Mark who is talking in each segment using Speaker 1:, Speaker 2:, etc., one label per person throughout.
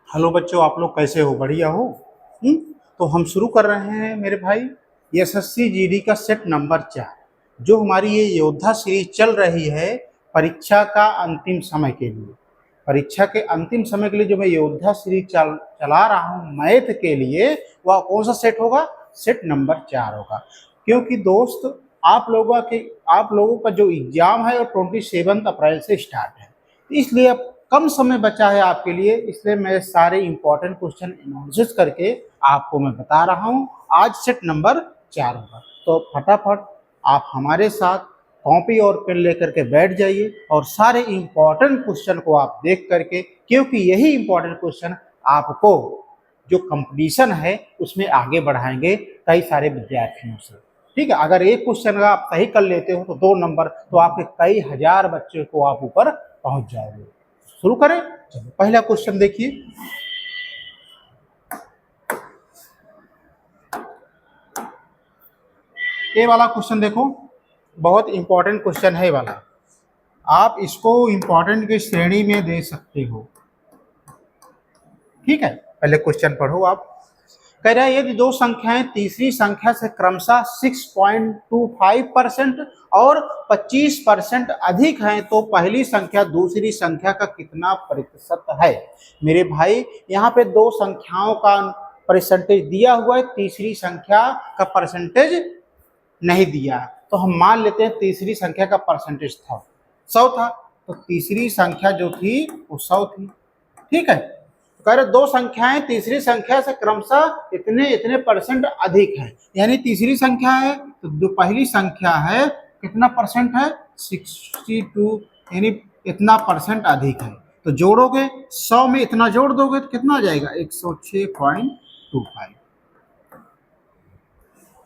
Speaker 1: Hello बच्चों, आप लोग कैसे हो? बढ़िया हो? हम्म। तो हम शुरू कर रहे हैं मेरे भाई एसएससी जीडी का सेट नंबर 4। जो हमारी ये योद्धा सीरीज चल रही है परीक्षा का अंतिम समय के लिए। परीक्षा के अंतिम समय के लिए जो मैं योद्धा सीरीज चला रहा हूँ मैथ के लिए, वह कौन सा सेट होगा? सेट नंबर 4 होगा। क्योंकि दोस्त आप लोगों का जो एग्जाम है वो 27 अप्रैल से स्टार्ट है, इसलिए अब कम समय बचा है आपके लिए, इसलिए मैं सारे इंपॉर्टेंट क्वेश्चन एनालिसिस करके आपको मैं बता रहा हूं। आज सेट नंबर 4 होगा, तो फटाफट आप हमारे साथ कॉपी और पेन लेकर के बैठ जाइए और सारे इंपॉर्टेंट क्वेश्चन को आप देख करके, क्योंकि यही इंपॉर्टेंट क्वेश्चन आपको जो कंपटीशन है उसमें आगे बढ़ाएंगे कई सारे विद्यार्थियों से। ठीक है, अगर एक क्वेश्चन आप सही कर लेते हो तो 2 नंबर, तो आपके कई हजार बच्चे को आप ऊपर पहुंच जाओगे। शुरू करें। चलो पहला क्वेश्चन देखिए। ये वाला क्वेश्चन देखो, बहुत इंपॉर्टेंट क्वेश्चन है वाला। आप इसको इंपॉर्टेंट की श्रेणी में दे सकते हो। ठीक है, पहले क्वेश्चन पढ़ो आप। कह रहा है यदि दो संख्याएं तीसरी संख्या से क्रमशः 6.25% और 25% अधिक हैं तो पहली संख्या दूसरी संख्या का कितना प्रतिशत है? मेरे भाई यहाँ पे दो संख्याओं का परसेंटेज दिया हुआ है, तीसरी संख्या का परसेंटेज नहीं दिया, तो हम मान लेते हैं तीसरी संख्या का परसेंटेज था 100 था, तो तीसरी संख्या जो थी वो 100 थी। ठीक है, कह रहे दो संख्याएं तीसरी संख्या से क्रमशः इतने इतने परसेंट अधिक है, यानी तीसरी संख्या है तो जो पहली संख्या है कितना परसेंट है? 62, यानी इतना परसेंट अधिक है। तो जोड़ोगे 100 में इतना जोड़ दोगे तो कितना आ जाएगा? 106.25।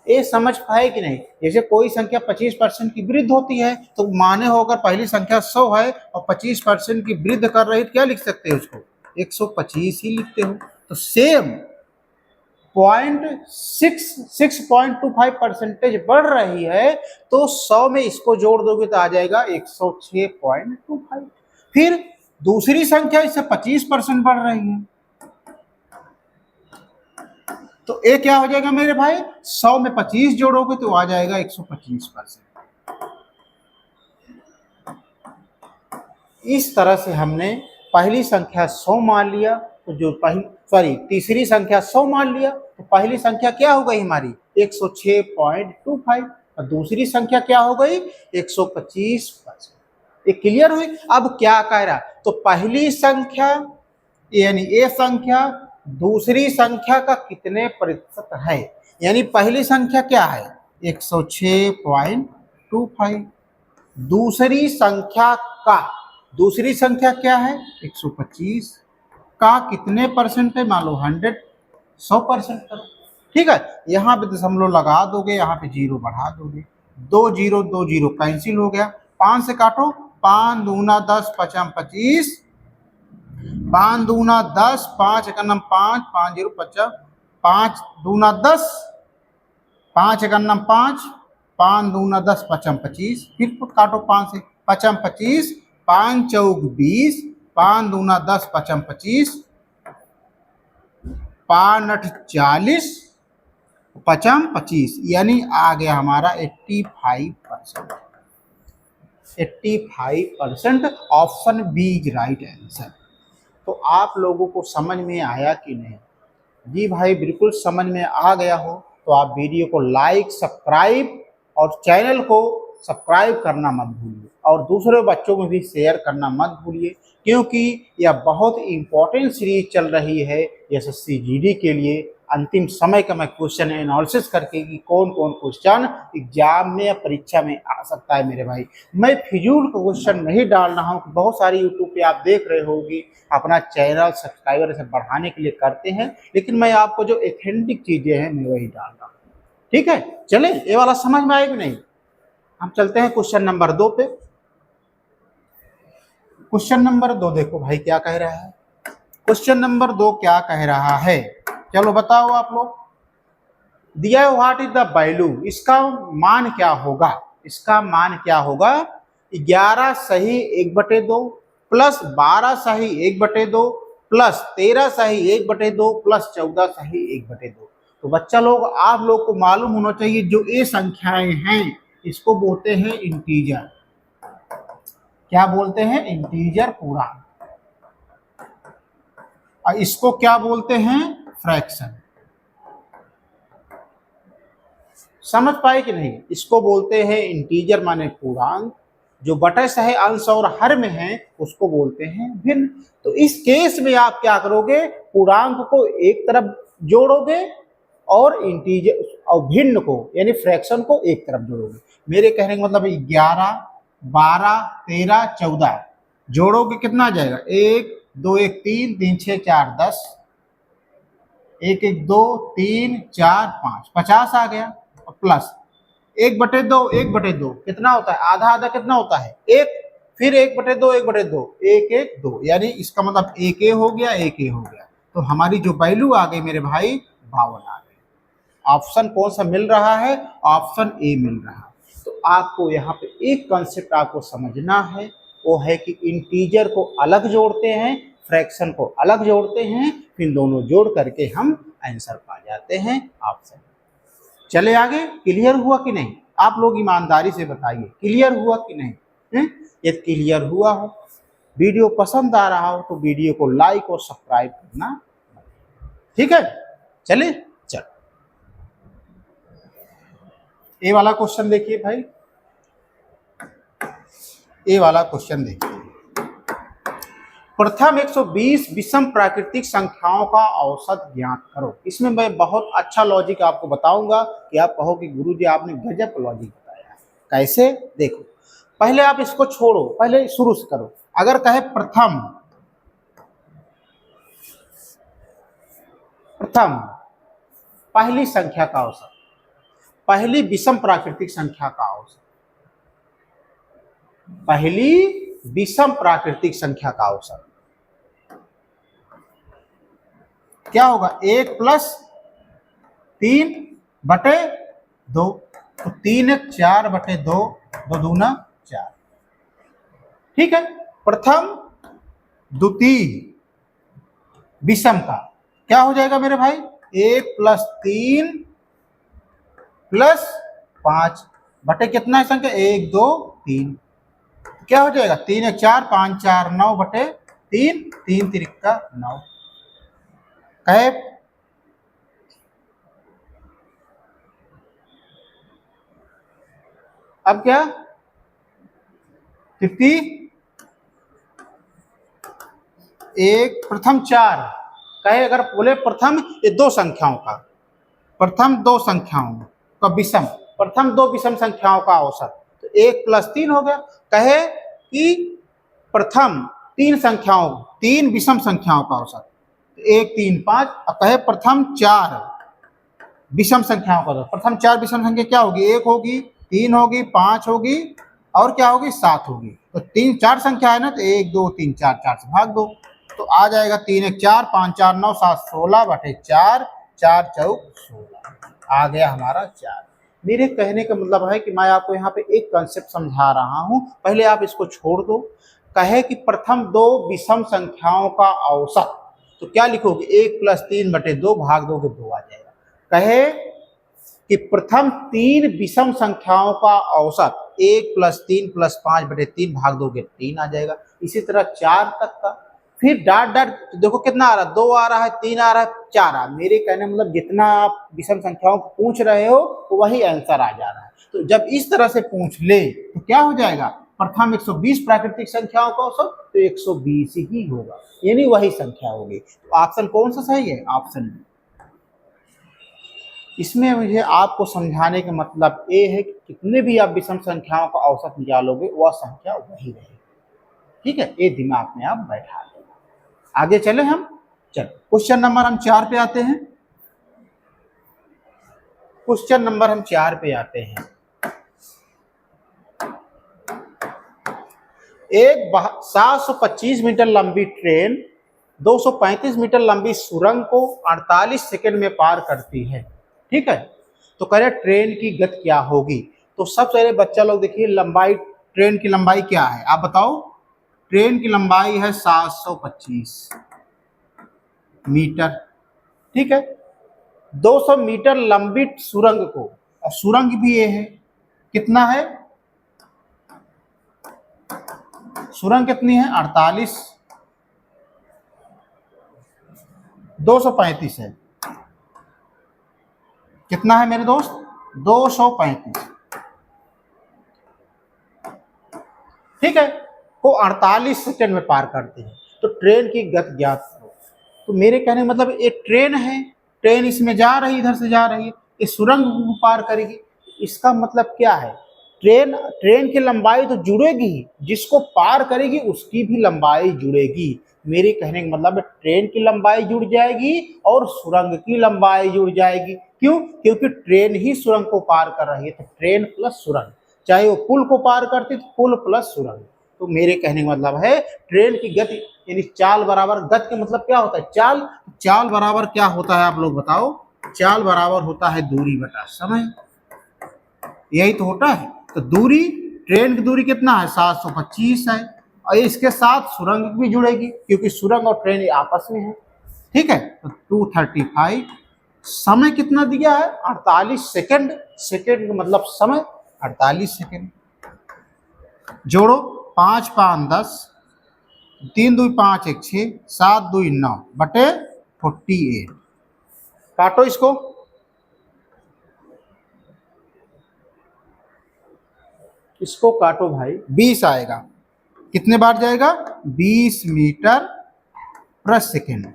Speaker 1: ये समझ पाए कि नहीं? जैसे कोई संख्या 25% की वृद्धि होती है तो माने हो अगर पहली संख्या 100 है और 25% की वृद्धि कर रही है तो क्या लिख सकते हो? उसको 125 ही लिखते हो। तो सेम 6.25% बढ़ रही है तो 100 में इसको जोड़ दोगे तो आ जाएगा 106.25। फिर दूसरी संख्या इससे 25% बढ़ रही है तो ये क्या हो जाएगा मेरे भाई? 100 में 25 जोड़ोगे तो आ जाएगा 125%। इस तरह से हमने पहली संख्या 100 मान लिया, तो जो तीसरी संख्या 100 मान लिया तो पहली संख्या क्या हो गई हमारी? 106.25 और दूसरी संख्या क्या हो गई? 125%। ये क्लियर हुई? अब क्या कह रहा? तो पहली संख्या यानी ये संख्या दूसरी संख्या का कितने प्रतिशत है, यानी पहली संख्या क्या है? 106.25। दूसरी संख्या क्या है? 125 का कितने परसेंट है? मान लो 100% करो। ठीक है, यहाँ पे दशमलव लगा दोगे, यहाँ पे जीरो बढ़ा दोगे, 2 जीरो कैंसिल हो गया, 5 से काटो, 5 दूना 10 पचम 25, 5 दूना 10, 5 एकन्नम 5, 5 जीरो 50, 5 दूना 10, 5 एकन्नम 5, 5 दूना 10 पचम 25, फिर काटो 5 से, पचम 25, 5 चौक 20, 5 दूना 10 पचम 25, 5 8 40, पचम 25, यानी आ गया हमारा 85%। 85% option B is right answer. तो आप लोगों को समझ में आया कि नहीं? जी भाई, बिल्कुल समझ में आ गया हो तो आप वीडियो को लाइक, सब्सक्राइब और चैनल को सब्सक्राइब करना मत भूलिए और दूसरे बच्चों में भी शेयर करना मत भूलिए, क्योंकि यह बहुत इंपॉर्टेंट सीरीज चल रही है एसएससी जीडी के लिए। अंतिम समय का मैं क्वेश्चन एनालिसिस करके कि कौन कौन क्वेश्चन एग्जाम में या परीक्षा में आ सकता है मेरे भाई। मैं फिजूल का क्वेश्चन नहीं डाल रहा हूँ। बहुत सारी यूट्यूब पे आप देख रहे होगी अपना चैनल सब्सक्राइबर से बढ़ाने के लिए करते हैं, लेकिन मैं आपको जो ऑथेंटिक चीजें हैं मैं वही डाल रहा हूँ। ठीक है, चले ये वाला समझ में आएगा नहीं? हम चलते हैं क्वेश्चन नंबर 2 पे। क्वेश्चन नंबर 2 देखो भाई क्या कह रहा है। क्वेश्चन नंबर 2 क्या कह रहा है, चलो बताओ आप लोग। दिया व्हाट इज द वैल्यू, इसका मान क्या होगा? इसका मान क्या होगा? 11 सही 1/2 प्लस 12 सही 1/2 प्लस 13 सही 1/2 प्लस 14 सही 1/2। तो बच्चा लोग आप लोग को मालूम होना चाहिए जो ये संख्याएं हैं इसको बोलते हैं इंटीजर। क्या बोलते हैं? इंटीजर पूर्णांक। और इसको क्या बोलते हैं? फ्रैक्शन। समझ पाए कि नहीं? इसको बोलते हैं इंटीजर माने पूर्णांक, जो बटे सहे अंश और हर में है उसको बोलते हैं भिन्न। तो इस केस में आप क्या करोगे? पूर्णांक को एक तरफ जोड़ोगे और इंटीजर और भिन्न को यानी फ्रैक्शन को एक तरफ जोड़ोगे। मेरे कहने का मतलब 11, 12, 13, 14 जोड़ोगे कितना आ जाएगा? 1 2 1 3 3 6 4 10, 1 1 2 3 4 5 50 आ गया। प्लस 1/2 1/2 कितना होता है? आधा आधा कितना होता है? 1। फिर 1/2 1/2 1 1 2, यानी इसका मतलब 1 हो गया 1 हो गया। तो हमारी जो वैल्यू आ गई मेरे भाई 52 आ गई। ऑप्शन कौन सा मिल रहा है? ऑप्शन ए मिल रहा है। तो आपको यहाँ पे एक कंसेप्ट आपको समझना है, वो है कि इंटीजर को अलग जोड़ते हैं, फ्रैक्शन को अलग जोड़ते हैं, फिर दोनों जोड़ करके हम आंसर पा जाते हैं ऑप्शन। चले आगे। क्लियर हुआ कि नहीं? आप लोग ईमानदारी से बताइए क्लियर हुआ कि नहीं? यदि क्लियर हुआ हो, वीडियो पसंद आ रहा हो तो वीडियो को लाइक और सब्सक्राइब करना। ठीक है, चले चल। ए वाला क्वेश्चन देखिए भाई, ए वाला क्वेश्चन देखिए। प्रथम 120 विषम प्राकृतिक संख्याओं का औसत ज्ञात करो। इसमें मैं बहुत अच्छा लॉजिक आपको बताऊंगा कि आप कहो कि गुरुजी आपने गजब लॉजिक बताया। कैसे? देखो, पहले आप इसको छोड़ो, पहले शुरू से करो। अगर कहे प्रथम पहली संख्या का औसत, पहली विषम प्राकृतिक संख्या का औसत, पहली विषम प्राकृतिक संख्या का औसत क्या होगा? 1 + 3/2। तो 3 1 4/2, 2 दूना 4। ठीक है। प्रथम द्वितीय विषम का क्या हो जाएगा मेरे भाई? 1 + 3 + 5 बटे कितना है संख्या? 1 2 3। क्या हो जाएगा? 3 1 4 5 4 9/3, 3 3 9। कहे अब क्या? 50 1 प्रथम 4। कहे अगर बोले प्रथम ये दो संख्याओं का, प्रथम दो संख्याओं का विषम, प्रथम दो विषम संख्याओं का औसत, तो 1 + 3 हो गया। कहे कि प्रथम तीन विषम संख्याओं का औसत, 1 3 5। और कहे प्रथम 4 विषम संख्याओं का औसत, प्रथम 4 विषम संख्या क्या होगी? 1 होगी, 3 होगी, 5 होगी और क्या होगी? 7 होगी। तो 3 4 संख्या है ना, तो 1 2 3 4, 4 से भाग दो तो आ जाएगा 3 1 4 5 4 9 7 16/4, 4 4 16 आ गया हमारा 4। मेरे कहने का मतलब है कि मैं आपको यहाँ पे एक कंसेप्ट समझा रहा हूँ, पहले आप इसको छोड़ दो। कहे कि प्रथम दो विषम संख्याओं का औसत, तो क्या लिखोगे? 1 + 3/2 भाग दोगे 2 आ जाएगा। कहे कि प्रथम तीन विषम संख्याओं का औसत, 1 + 3 + 5/3 भाग दोगे 3 आ जाएगा। इसी तरह 4 तक का, फिर डाट डाट देखो कितना आ रहा है? 2 आ रहा है, 3 आ रहा है, 4 आ रहा है। मेरे कहने मतलब जितना आप विषम संख्याओं को पूछ रहे हो तो वही आंसर आ जा रहा है। तो जब इस तरह से पूछ ले तो क्या हो जाएगा? प्रथम 120 प्राकृतिक संख्याओं का औसत, तो 120 ही होगा, यानी वही संख्या होगी। तो ऑप्शन कौन सा सही है? Option B. इसमें मुझे आपको समझाने का मतलब ये है कि कितने भी आप विषम संख्याओं का औसत निकालोगे वह संख्या वही रहेगी। ठीक है, ये दिमाग में आप बैठा लेना। आगे चले हम। चलो क्वेश्चन नंबर हम 4 पे आते हैं। क्वेश्चन नंबर हम 4 पे आते हैं। एक 725 मीटर लंबी ट्रेन 235 मीटर लंबी सुरंग को 48 सेकंड में पार करती है। ठीक है, तो कह रहे ट्रेन की गति क्या होगी? तो सबसे पहले बच्चा लोग देखिए लंबाई, ट्रेन की लंबाई क्या है आप बताओ? ट्रेन की लंबाई है 725। मीटर। ठीक है, 200 मीटर लंबी सुरंग को, और सुरंग भी ये है, कितना है, सुरंग कितनी है 48, 235 है, कितना है मेरे दोस्त 235। ठीक है, वो 48 सेकंड में पार करते हैं। तो ट्रेन की गति ज्ञात करो। तो मेरे कहने का मतलब एक ट्रेन है, ट्रेन इसमें जा रही, इधर से जा रही है, इस सुरंग को पार करेगी। इसका मतलब क्या है, ट्रेन ट्रेन की लंबाई तो जुड़ेगी ही, जिसको पार करेगी उसकी भी लंबाई जुड़ेगी। मेरे कहने का मतलब ट्रेन की लंबाई जुड़ जाएगी और सुरंग की लंबाई जुड़ जाएगी। क्यों? क्योंकि ट्रेन ही सुरंग को पार कर रही है, तो ट्रेन प्लस सुरंग, चाहे वो पुल को पार करती तो पुल प्लस सुरंग। तो मेरे कहने का मतलब है ट्रेन की गति यानी चाल बराबर, गति का मतलब क्या होता है, चाल, चाल बराबर क्या होता है आप लोग बताओ, चाल बराबर होता है दूरी बटा समय, यही तो होता है। तो दूरी, ट्रेन की दूरी कितना है 725 है, और इसके साथ सुरंग भी जुड़ेगी क्योंकि सुरंग और ट्रेन आपस में है। ठीक है, तो 235, समय कितना दिया है 48 सेकंड, सेकंड का मतलब समय 48 सेकंड। जोड़ो, 5 5 10, 3 2 5 1 6, 7 2 9 बटे 48। काटो इसको, इसको काटो भाई, 20 आएगा। कितने बार जाएगा 20 मीटर प्रति सेकेंड,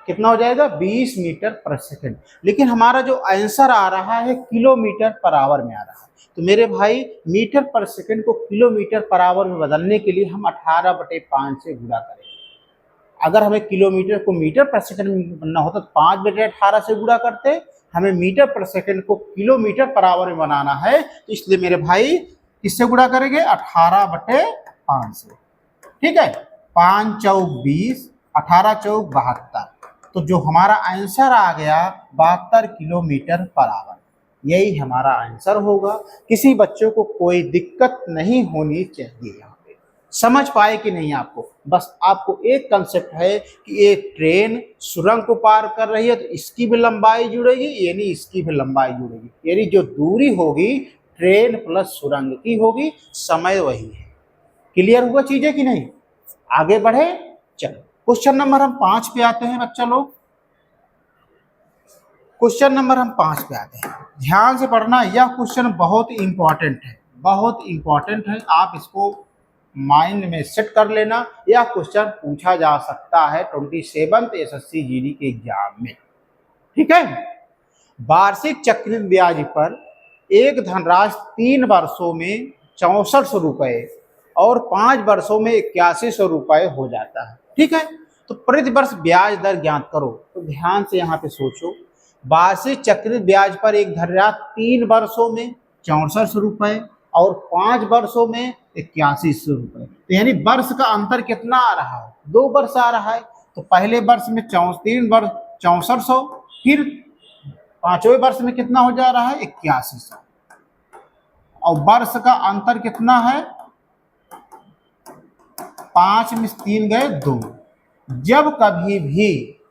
Speaker 1: कितना हो जाएगा 20 मीटर प्रति सेकेंड। लेकिन हमारा जो आंसर आ रहा है किलोमीटर पर आवर में आ रहा है। तो मेरे भाई मीटर पर सेकेंड को किलोमीटर पर आवर में बदलने के लिए हम 18/5 से गुणा करेंगे। अगर हमें किलोमीटर को मीटर पर सेकंड में बनना होता तो 5/18 से गुणा करते, हमें मीटर पर सेकंड को किलोमीटर पर आवर में बनाना है, तो इसलिए मेरे भाई किससे गुणा करेंगे 18/5 से। ठीक है, 5 चौक 20, 18 चौक 72, तो जो हमारा आंसर आ गया 72 किलोमीटर पर आवर, यही हमारा आंसर होगा। किसी बच्चों को कोई दिक्कत नहीं होनी चाहिए। समझ पाए कि नहीं आपको, बस आपको एक कंसेप्ट है कि एक ट्रेन सुरंग को पार कर रही है तो इसकी भी लंबाई जुड़ेगी, यानी इसकी भी लंबाई जुड़ेगी, यानी जो दूरी होगी ट्रेन प्लस सुरंग की होगी, समय वही है। क्लियर हुआ चीजें कि नहीं? आगे बढ़े, चलो क्वेश्चन नंबर हम 5 पे आते हैं बच्चा लोग। क्वेश्चन नंबर हम 5 पे आते हैं, ध्यान से पढ़ना, यह क्वेश्चन बहुत इंपॉर्टेंट है, बहुत इंपॉर्टेंट है, आप इसको माइंड में सेट कर लेना। यह क्वेश्चन पूछा जा सकता है 27th एसएससी जीडी के एग्जाम में। ठीक है, वार्षिक चक्रित ब्याज पर एक धनराशि 3 वर्षों में 6400 रुपए और 5 वर्षों में 8100 रुपए हो जाता है। ठीक है, तो प्रति वर्ष ब्याज दर ज्ञात करो। तो ध्यान से यहाँ पे सोचो, वार्षिक चक्रित ब्याज पर एक धनराशि 3 वर्षों में 6400 रुपए और 5 वर्षों में 8100 रुपए, तो यानी वर्ष का अंतर कितना आ रहा है 2 वर्ष आ रहा है। तो पहले वर्ष में 3 वर्ष 6400, फिर 5वें वर्ष में कितना हो जा रहा है 8100, और वर्ष का अंतर कितना है 5 में 3 गए 2। जब कभी भी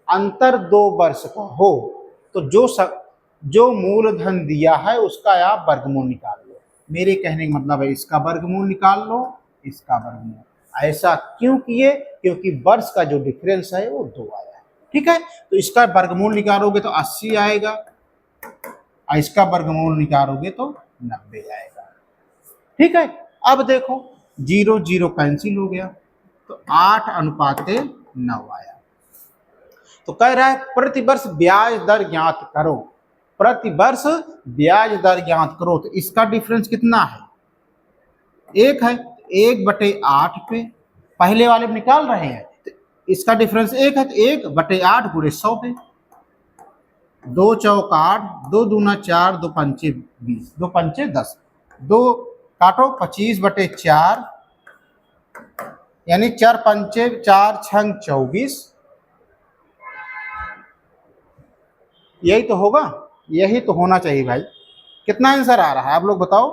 Speaker 1: अंतर 2 वर्ष का हो तो जो मूलधन दिया है उसका आप वर्गमूल निकाल लो। मेरे कहने का मतलब है इसका वर्गमूल निकाल लो, इसका वर्गमूल। ऐसा क्यों किए? क्योंकि वर्ष का जो डिफरेंस है वो 2 आया है। ठीक है, तो इसका वर्गमूल निकालोगे तो 80 आएगा, और इसका वर्गमूल निकालोगे तो 90 आएगा। ठीक है, अब देखो 0 0 कैंसिल हो गया, तो 8:9 आया। तो कह रहा है प्रति वर्ष ब्याज दर ज्ञात करो, प्रति वर्ष ब्याज दर ज्ञात करो। तो इसका डिफरेंस कितना है 1 है, 1/8 पे पहले वाले में निकाल रहे हैं, तो इसका डिफरेंस 1 है, तो 1/8 × 100 पे 2 चौक 8, 2 दूना 4, 2 पंचे 20, 2 पंचे 10, 2 काटो 25/4, यानी 4 पंचे 4 छंग 24, यही तो होगा, यही तो होना चाहिए भाई। कितना आंसर आ रहा है आप लोग बताओ?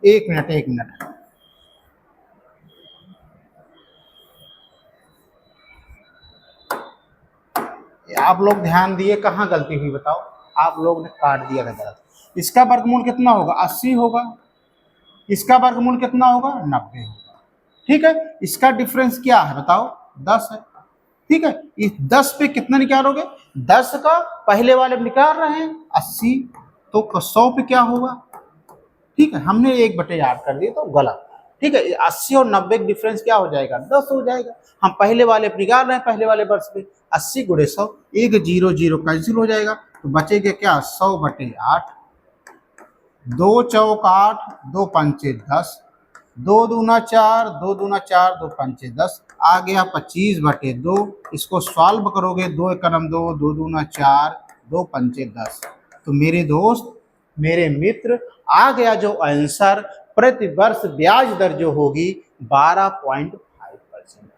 Speaker 1: एक मिनट एक मिनट, आप लोग ध्यान दिए, कहाँ गलती हुई बताओ? आप लोग ने काट दिया था गलत। इसका वर्गमूल कितना होगा? 80 होगा। इसका वर्गमूल कितना होगा? 90 होगा। ठीक है, इसका डिफरेंस क्या है बताओ? 10 है। ठीक है, इस 10 पे कितना निकालोगे? 10 का पहले वाले निकाल रहे हैं 80, तो 100 पे क्या होगा? ठीक है, हमने 1/8 कर दिया तो गलत। ठीक है, 80 और 90 का डिफरेंस क्या हो जाएगा? 10 हो जाएगा। हम पहले वाले निकाल रहे हैं, पहले वाले वर्ष पे 80 गुणे 100, 1 0 0 कैंसिल हो जाएगा, तो बचेगा क्या? 100/8। 2 चौक 8, 2 पंचे 10, 2 दूना 4, 2 दूना 4, 2 पंचे 10, आ गया 25/2। इसको सॉल्व करोगे, 2 एकम 2, 2 दूना 4, 2 पंचे 10। तो मेरे दोस्त, मेरे मित्र, आ गया जो आंसर, प्रति वर्ष ब्याज दर जो होगी 12.5%।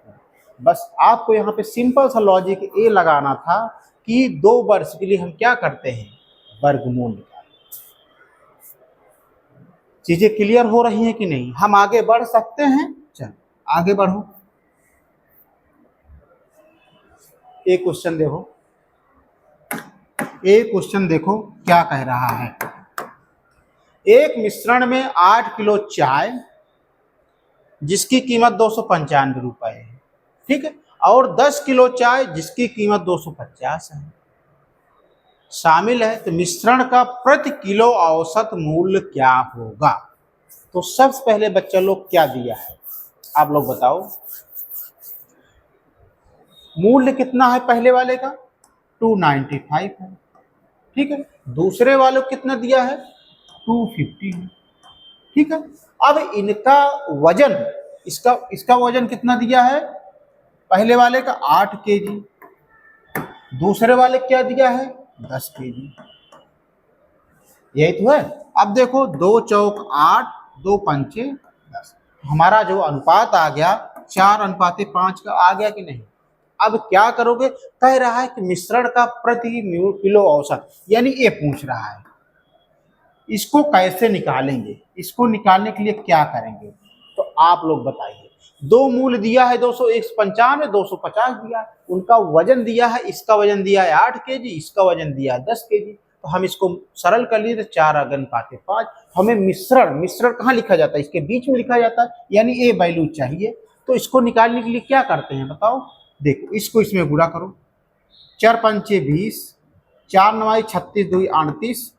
Speaker 1: बस आपको यहाँ पे सिंपल सा लॉजिक ये लगाना था कि 2 वर्ष के लिए हम क्या करते हैं? वर्गमूल निकालते हैं। चीजें क्लियर हो रही हैं कि नहीं? हम आगे बढ़ सकते हैं? चलो आगे बढ़ो। एक क्वेश्चन देखो, एक क्वेश्चन देखो क्या कह रहा है। एक मिश्रण में 8 किलो चाय जिसकी कीमत 295 रुपए है, ठीक है, और 10 किलो चाय जिसकी कीमत 250 है शामिल है, तो मिश्रण का प्रति किलो औसत मूल्य क्या होगा? तो सबसे पहले बच्चा लोग क्या दिया है, आप लोग बताओ। मूल्य कितना है पहले वाले का? 295 है। ठीक है, दूसरे वाले को कितना दिया है? 250 है। ठीक है, अब इनका वजन, इसका वजन कितना दिया है? पहले वाले का 8 केजी, दूसरे वाले क्या दिया है? 10 केजी। यही तो है। अब देखो, 2 चौक 8, 2 पंचे 10, हमारा जो अनुपात आ गया 4:5 का आ गया कि नहीं? अब क्या करोगे? कह रहा है कि मिश्रण का प्रति किलो औसत, यानी ये पूछ रहा है इसको कैसे निकालेंगे, इसको निकालने के लिए क्या करेंगे? तो आप लोग बताइए। दो मूल्य दिया है 295, 250 दिया, उनका वजन दिया है, इसका वजन दिया है 8 केजी, इसका वजन दिया है 10 केजी। तो हम इसको सरल कर लिए तो 4:5। हमें मिश्रण कहाँ लिखा जाता है? इसके बीच में लिखा जाता है, यानी ए वैल्यू चाहिए। तो इसको निकालने के लिए क्या करते हैं बताओ? देखो, इसको इसमें गुणा करो, 4 पंचे 20, 4 9 36, 2 38,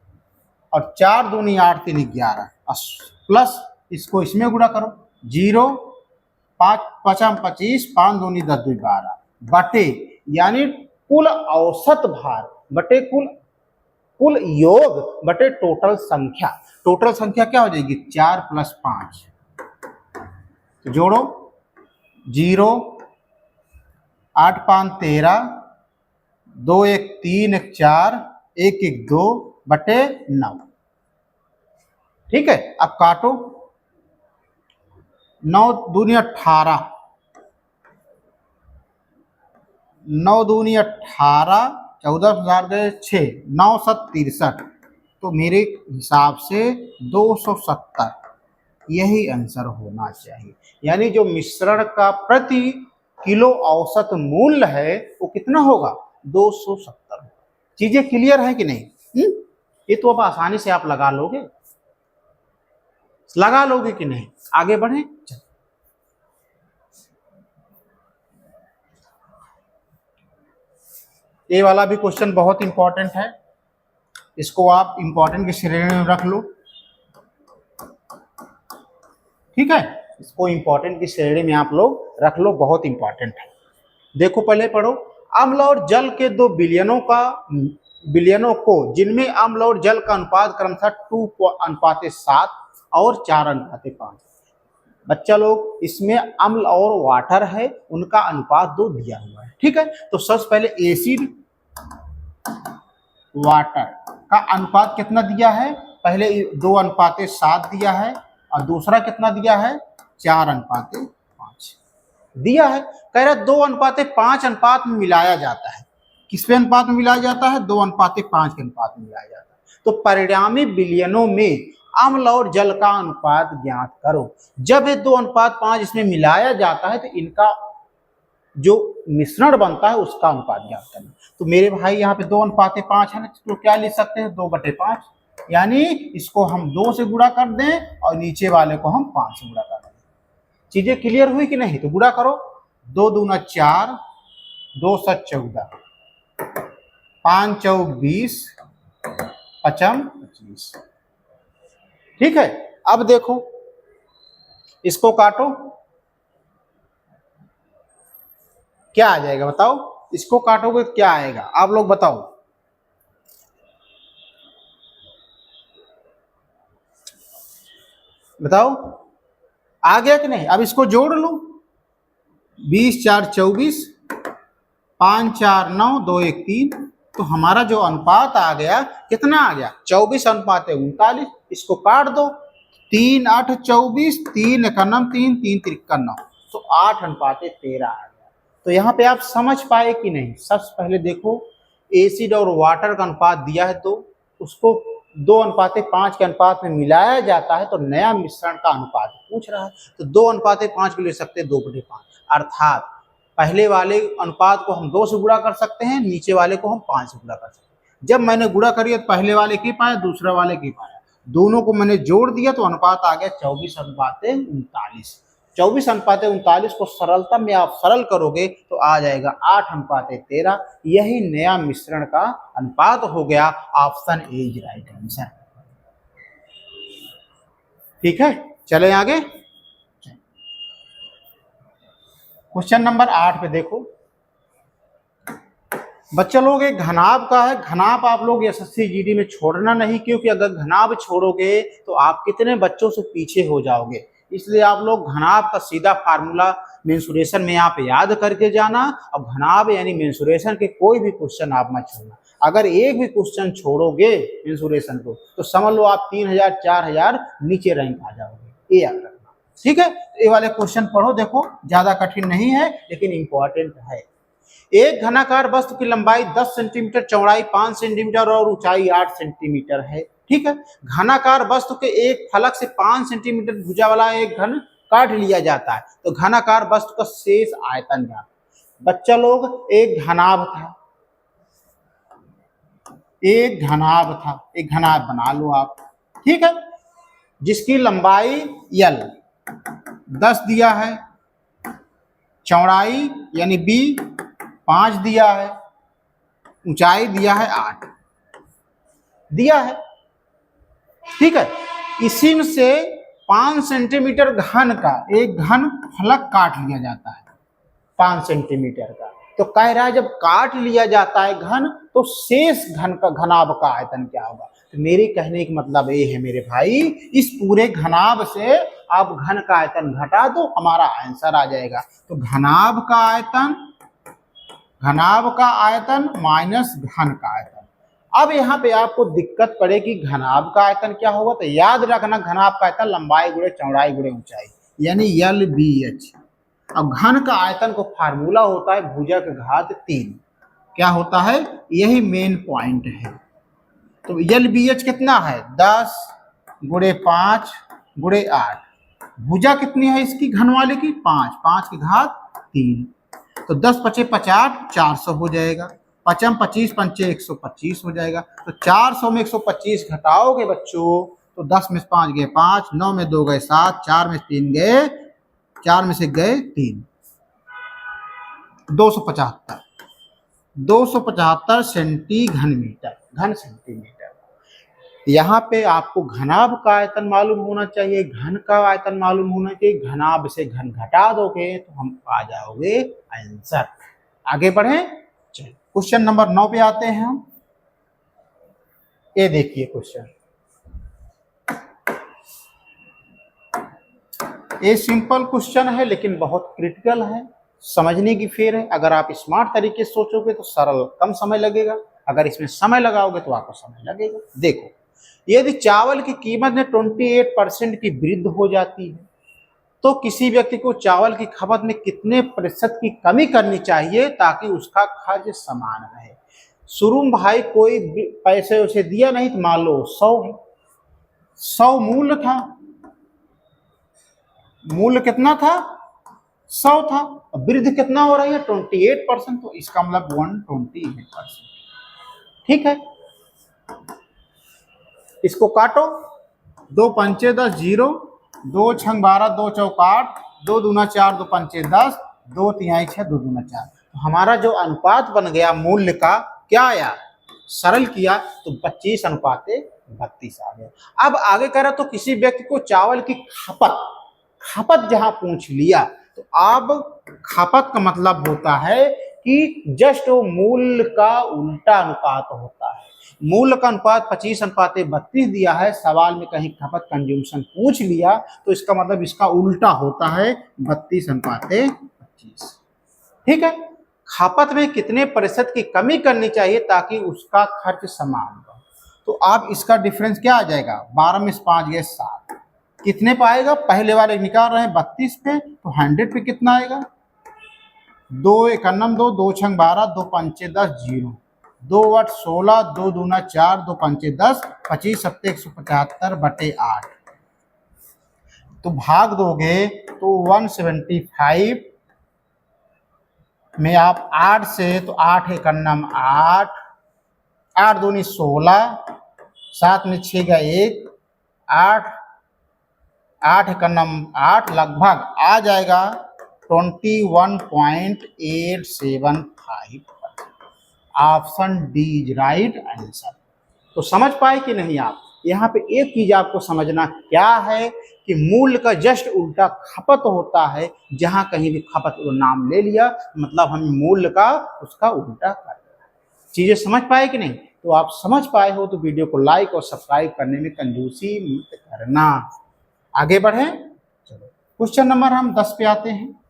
Speaker 1: और 4 दूनी 8 3 11, प्लस इसको इसमें गुणा करो, 0 5 5 25, 5 दूनी 10 2 12, बटे यानी कुल औसत भार बटे कुल योग बटे टोटल संख्या। टोटल संख्या क्या हो जाएगी? 4 + 5, तो जोड़ो, 0 8 5 13, 2 1 3 1 4, 1 1 2 बटे 9। ठीक है, अब काटो, 9 दूनी 18, 9 दूनी 18, 14 गए 6, 9 7 63, तो मेरे हिसाब से 270 यही आंसर होना चाहिए। यानी जो मिश्रण का प्रति किलो औसत मूल्य है वो कितना होगा? 270। चीजें क्लियर है कि नहीं? ये तो अब आसानी से आप लगा लोगे कि नहीं? आगे बढ़े। ये वाला भी क्वेश्चन बहुत इंपॉर्टेंट है, इसको आप इंपॉर्टेंट की श्रेणी में रख लो। ठीक है, इसको इंपॉर्टेंट की श्रेणी में आप लोग रख लो, बहुत इंपॉर्टेंट है। देखो पहले पढ़ो, अम्ल और जल के दो विलयनों को जिनमें अम्ल और जल का अनुपात क्रमशः 2:7 और 4:5। बच्चा लोग, इसमें अम्ल और वाटर है, उनका अनुपात 2 दिया हुआ है। ठीक है, तो सबसे पहले एसिड वाटर का अनुपात कितना दिया है? पहले 2:7 दिया है, और दूसरा कितना दिया है? 4:5 दिया है। कह रहा 2:5 अनुपात में मिलाया जाता है। किस पे अनुपात में मिलाया जाता है? 2:5 के अनुपात में मिलाया जाता है। तो परिणामी विलयनों में अम्ल और जल का अनुपात ज्ञात करो। जब ये 2:5 इसमें मिलाया जाता है तो इनका जो मिश्रण बनता है उसका अनुपात ज्ञात करना। तो मेरे भाई यहाँ पे 2:5 है ना, तो क्या लिख सकते हैं 2/5, यानी इसको हम 2 से गुणा कर दें और नीचे वाले को हम 5 से गुणा कर दें। चीजें क्लियर हुई कि नहीं? तो गुणा करो, 2 दूना 4, 2 7 14, 5 चौक 20, 5 25। ठीक है, अब देखो इसको काटो, क्या आ जाएगा बताओ? इसको काटोगे क्या आएगा? आप लोग बताओ। बताओ आ गया कि नहीं? अब इसको जोड़ लो, 20 4 24, 5 4 9, 2 1 3। तो हमारा जो अनुपात आ गया कितना आ गया? 24:39। इसको काट दो, 3 8 24, 3 1 9 3, 3 3 9, तो 8:13 आ गया। तो यहाँ पे आप समझ पाए कि नहीं? सबसे पहले देखो, एसिड और वाटर का अनुपात दिया है तो उसको 2:5 के अनुपात में मिलाया जाता है, तो नया मिश्रण का अनुपात पूछ रहा है, तो 2:5 को ले सकते हैं 2/5, अर्थात पहले वाले अनुपात को हम 2 से गुणा कर सकते हैं, नीचे वाले को हम 5 से गुणा कर सकते हैं। जब मैंने गुणा करी तो पहले वाले की पाया, दूसरा वाले की पाया, दोनों को मैंने जोड़ दिया तो अनुपात आ गया 24:39। 24:39 को सरलता में आप सरल करोगे तो आ जाएगा 8:13। यही नया मिश्रण का अनुपात हो गया। Option A is right answer. ठीक है, चले आगे। क्वेश्चन नंबर 8 पे देखो बच्चा लोग, एक घनाभ का है। घनाभ आप लोग एसएससी जीडी में छोड़ना नहीं, क्योंकि अगर घनाभ छोड़ोगे तो आप कितने बच्चों से पीछे हो जाओगे। इसलिए आप लोग घनाभ का सीधा फार्मूला मेंसुरेशन में आप याद करके जाना, और घनाभ यानी मेंसुरेशन के कोई भी क्वेश्चन आप मत छोड़ना। अगर एक भी क्वेश्चन छोड़ोगे मेंसुरेशन को तो समझ लो आप 3000 4000 नीचे रैंक आ जाओगे। ये याद रखना, ठीक है। ये वाले क्वेश्चन पढ़ो, देखो ज्यादा कठिन नहीं है लेकिन इंपॉर्टेंट है। एक घनाकार वस्तु की लंबाई 10 सेंटीमीटर, चौड़ाई 5 सेंटीमीटर और ऊंचाई 8 सेंटीमीटर है। ठीक है, घनाकार वस्तु के एक फलक से 5 सेंटीमीटर भुजा वाला एक घन काट लिया जाता है, तो घनाकार वस्तु का शेष आयतन ज्ञात। बच्चा लोग, एक घनाभ था, एक घनाभ बना लो आप। ठीक है, जिसकी लंबाई यल 10 दिया है, चौड़ाई यानी बी 5 दिया है, ऊंचाई दिया है 8 दिया है। ठीक है, इसी में से 5 सेंटीमीटर घन का एक घन फलक काट लिया जाता है, 5 सेंटीमीटर का। तो कह रहा है जब काट लिया जाता है घन, तो शेष घन का घनाभ का आयतन क्या होगा। तो मेरे कहने का मतलब ये है मेरे भाई, इस पूरे घनाभ से आप घन का आयतन घटा दो, हमारा आंसर आ जाएगा। तो घनाभ का आयतन माइनस घन का आयतन। अब यहाँ पे आपको दिक्कत पड़ेगी, घनाभ का आयतन क्या होगा। तो याद रखना, घनाभ का आयतन लंबाई गुणे चौड़ाई गुणे ऊंचाई, यानी LBH। अब घन का आयतन को फार्मूला होता है भुजा के घात 3। क्या होता है, यही मेन पॉइंट है। तो LBH कितना है, 10 गुणे 5 गुणे 8। भुजा कितनी है इसकी, घन वाले की 5, 5 की घात 3। तो 10 5 50, 400 हो जाएगा। 5 25 5 125 हो जाएगा। तो 400 में 125 घटाओगे बच्चों, तो 10 में 5 गए 5, 9 में 2 गए 7, 4 में 3 गए, 4 में से गए 3, 275 सेंटी घन सेंटीमीटर। यहाँ पे आपको घनाभ का आयतन मालूम होना चाहिए, घन का आयतन मालूम होना चाहिए। घनाभ से घन घटा दोगे तो हम आ जाओगे आंसर। आगे बढ़े, चलिए क्वेश्चन नंबर 9 पे आते हैं हम। ये देखिए क्वेश्चन, ये सिंपल क्वेश्चन है लेकिन बहुत क्रिटिकल है, समझने की फेर है। अगर आप स्मार्ट तरीके से सोचोगे तो सरल कम समय लगेगा, अगर इसमें समय लगाओगे तो आपको समय लगेगा। देखो, यदि चावल की कीमत में 28% की वृद्धि हो जाती है तो किसी व्यक्ति को चावल की खपत में कितने प्रतिशत की कमी करनी चाहिए ताकि उसका खर्च समान रहे। शुरू में भाई कोई पैसे उसे दिया नहीं, तो मान लो 100 है, 100 मूल था, मूल कितना था 100 था, वृद्धि कितना हो रही है 28%, तो इसका मतलब 128%। ठीक है, इसको काटो, 2 पंचे 10, 0, 2 छंग 12, 2 चौक 8, 2 दूना 4, 2 पंचे 10, 2 तिहाई 6, 2 दूना 4। तो हमारा जो अनुपात बन गया मूल्य का क्या आया, सरल किया तो 25:32 आ गया। अब आगे कह रहा तो किसी व्यक्ति को चावल की खपत जहां पूछ लिया, तो अब खपत का मतलब होता है कि जस्ट वो मूल्य का उल्टा अनुपात होता है। मूल्य का अनुपात 25:32 दिया है, सवाल में कहीं खपत कंज्यूमशन पूछ लिया तो इसका मतलब इसका उल्टा होता है 32:25। ठीक है, खपत में कितने प्रतिशत की कमी करनी चाहिए ताकि उसका खर्च समान हो, तो आप इसका डिफरेंस क्या आ जाएगा, 12 में 5 गए 7, कितने पे आएगा, पहले वाले निकाल रहे हैं 32 पे, तो 100 पे कितना आएगा, 2 एकन्नम 2, 2 छंग 12, 2 पंचे 10, 0, 2 8 16, 2 दूना 4, 2 पंचे 10, 25 सत्ते 175/8। तो भाग दोगे तो 175 में आप 8 से, तो 8 एकन्नम 8, 8 दूनी 16, 7 में 6 का 1, 8, 8 एकन्नम 8, लगभग आ जाएगा 21.875। Option D is right answer. तो समझ पाए कि नहीं आप, यहाँ पे एक चीज आपको समझना क्या है कि मूल्य का जस्ट उल्टा खपत होता है, जहां कहीं भी खपत नाम ले लिया मतलब हम मूल्य का उसका उल्टा कर रहे हैं। चीजें समझ पाए कि नहीं, तो आप समझ पाए हो तो वीडियो को लाइक और सब्सक्राइब करने में कंजूसी मत करना। आगे बढ़े, चलो क्वेश्चन नंबर हम 10 पे आते हैं।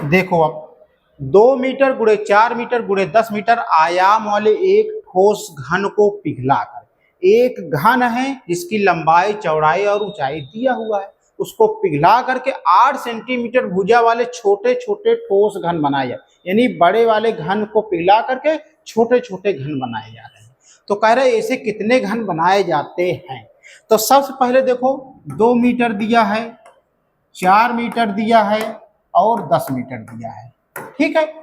Speaker 1: देखो अब 2 मीटर गुणे 4 मीटर गुणे 10 मीटर आयाम वाले एक ठोस घन को पिघलाकर, एक घन है जिसकी लंबाई चौड़ाई और ऊंचाई दिया हुआ है, उसको पिघला करके 8 सेंटीमीटर भुजा वाले छोटे छोटे ठोस घन बनाए जाए, यानी बड़े वाले घन को पिघला करके छोटे छोटे घन बनाए जा रहे हैं। तो कह रहे ऐसे कितने घन बनाए जाते हैं। तो सबसे पहले देखो 2 मीटर दिया है, 4 मीटर दिया है और 10 मीटर दिया है। ठीक है,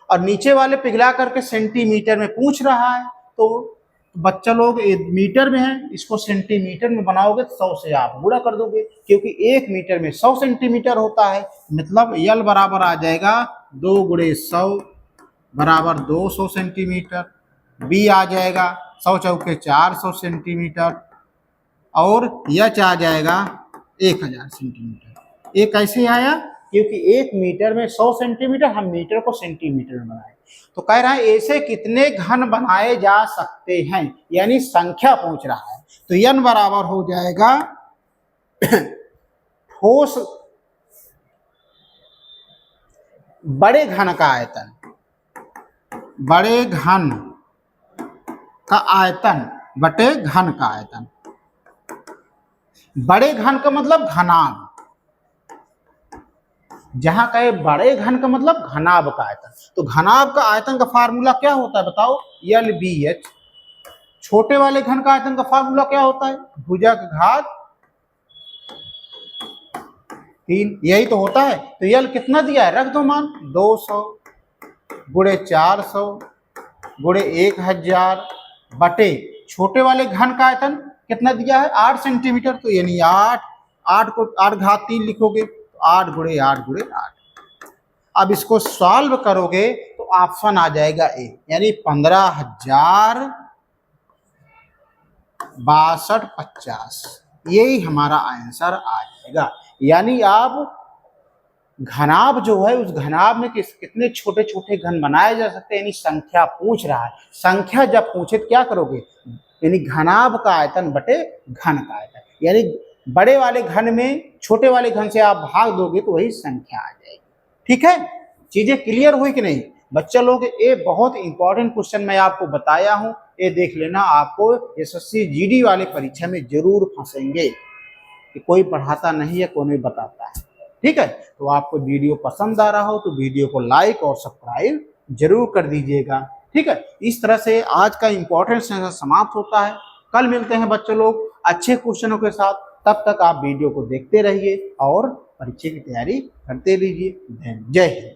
Speaker 1: और नीचे वाले पिघला करके सेंटीमीटर में पूछ रहा है, तो बच्चा लोग मीटर में है, इसको सेंटीमीटर में बनाओगे तो 100 से आप गुणा कर दोगे, क्योंकि 1 मीटर में 100 सेंटीमीटर होता है, मतलब यल बराबर आ जाएगा 2 गुणे 100 बराबर 200 सेंटीमीटर, बी आ जाएगा 100 चौके 400 सेंटीमीटर और यच आ जाएगा 1000 सेंटीमीटर। ये कैसे आया, क्योंकि 1 मीटर में 100 सेंटीमीटर, हम मीटर को सेंटीमीटर में बनाए। तो कह रहा है ऐसे कितने घन बनाए जा सकते हैं, यानी संख्या पूछ रहा है। तो n बराबर हो जाएगा ठोस बड़े घन का आयतन, बड़े घन का आयतन बटे घन का आयतन। बड़े घन का मतलब घनाभ, जहां कहे बड़े घन का मतलब घनाभ का आयतन। तो घनाभ का आयतन का फार्मूला क्या होता है बताओ, यल बी एच। छोटे वाले घन का आयतन का फार्मूला क्या होता है, भुजा का घात 3, यही तो होता है। तो यल कितना दिया है, रख दो मान 200 गुणे 400 गुणे 1000 बटे छोटे वाले घन का आयतन कितना दिया है 8 सेंटीमीटर, तो यानी 8 को 8 घात 3 लिखोगे, 8 गुणे 8 गुणे 8। अब इसको सॉल्व करोगे तो ऑप्शन आ जाएगा ए, यानी 15,062.50, यही हमारा आंसर आ जाएगा। यानी आप घनाभ जो है उस घनाभ में कितने छोटे छोटे घन बनाए जा सकते हैं, यानी संख्या पूछ रहा है। संख्या जब पूछे तो क्या करोगे, यानी घनाभ का आयतन बटे घन का आयतन, यानी बड़े वाले घन में छोटे वाले घन से आप भाग दोगे तो वही संख्या आ जाएगी। ठीक है, चीजें क्लियर हुई कि नहीं बच्चा लोग। ये बहुत इंपॉर्टेंट क्वेश्चन मैं आपको बताया हूं, ये देख लेना, आपको एसएससी जीडी वाले परीक्षा में जरूर फंसेंगे कि कोई पढ़ाता नहीं है, कोई नहीं बताता है। ठीक है, तो आपको वीडियो पसंद आ रहा हो तो वीडियो को लाइक और सब्सक्राइब जरूर कर दीजिएगा। ठीक है, इस तरह से आज का इंपॉर्टेंट सेशन समाप्त होता है। कल मिलते हैं बच्चों लोग अच्छे क्वेश्चनों के साथ। तब तक आप वीडियो को देखते रहिए और परीक्षा की तैयारी करते रहिए। जय हिंद।